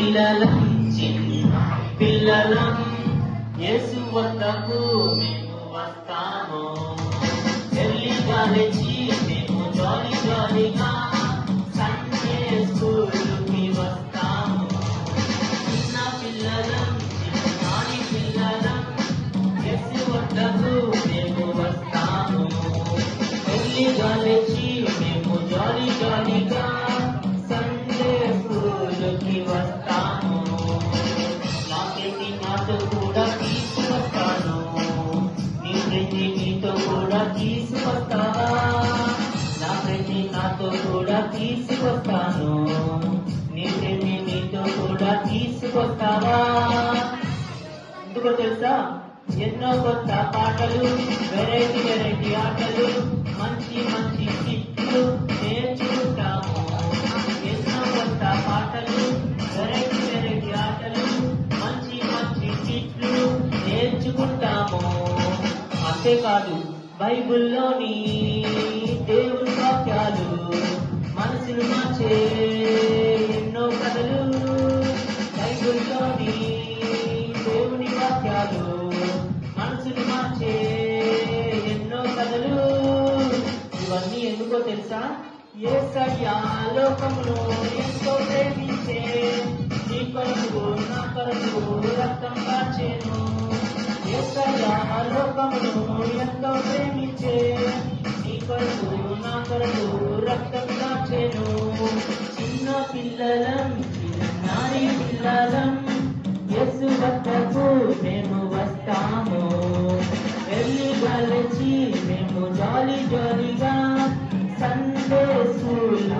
పిల్లలం చిన్న పిల్లలం యేసు వద్దకు మేము వస్తాము. ఎర్లీగా లేచి మేము జాలి జాలిగా సండే స్కూలుకి వస్తాము. చిన్న పిల్లలం చిన్నారి పిల్లలం యేసు వద్దకు మేము వస్తాము. ఎర్లీగా లేచి మేము జాలి జాలిగా సండే స్కూలుకి వస్తాము. నాకేంటి నాతో కూడా తీసుకొస్తాను, నీ ప్రతి నీతో కూడా తీసుకొస్తావా? నా ప్రతి నాతో కూడా తీసుకొస్తాను, నీ ప్రతి నీతో కూడా తీసుకొస్తావా? ఎందుకో తెలుసా? ఎన్నో కొత్త పాటలు, వెరైటీ వెరైటీ ఆటలు, మంచి మంచి హిట్లు నేర్చుకుంటాము. ఎన్నో కొత్త పాటలు, వెరైటీ వెరైటీ ఆటలు, మంచి మంచి హిట్లు నేర్చుకుంటాము. అంతేకాదు బైబిల్లోని దేవుని వాక్యాలు, మనసును మార్చే ఎన్నో కథలు, బైబిల్లోని దేవుని వాక్యాలు, మనసును మార్చే ఎన్నో కథలు. ఇవన్నీ ఎందుకో తెలుసా? యేసయ్యా లోకమును ఎంతో ప్రేమించే, నీ కొరకు నా కొరకు రక్తం కార్చెను. యేసయ్యా లోకమును ఎంతో ప్రేమించే, నీ కొరకు నా కొరకు రక్తం కార్చెను. చిన్న పిల్లలం చిన్నారి పిల్లలం యేసు వద్దకు మేము వస్తాము. ఎర్లీగా లేచి మేము జాలి జాలిగా సండే స్కూల్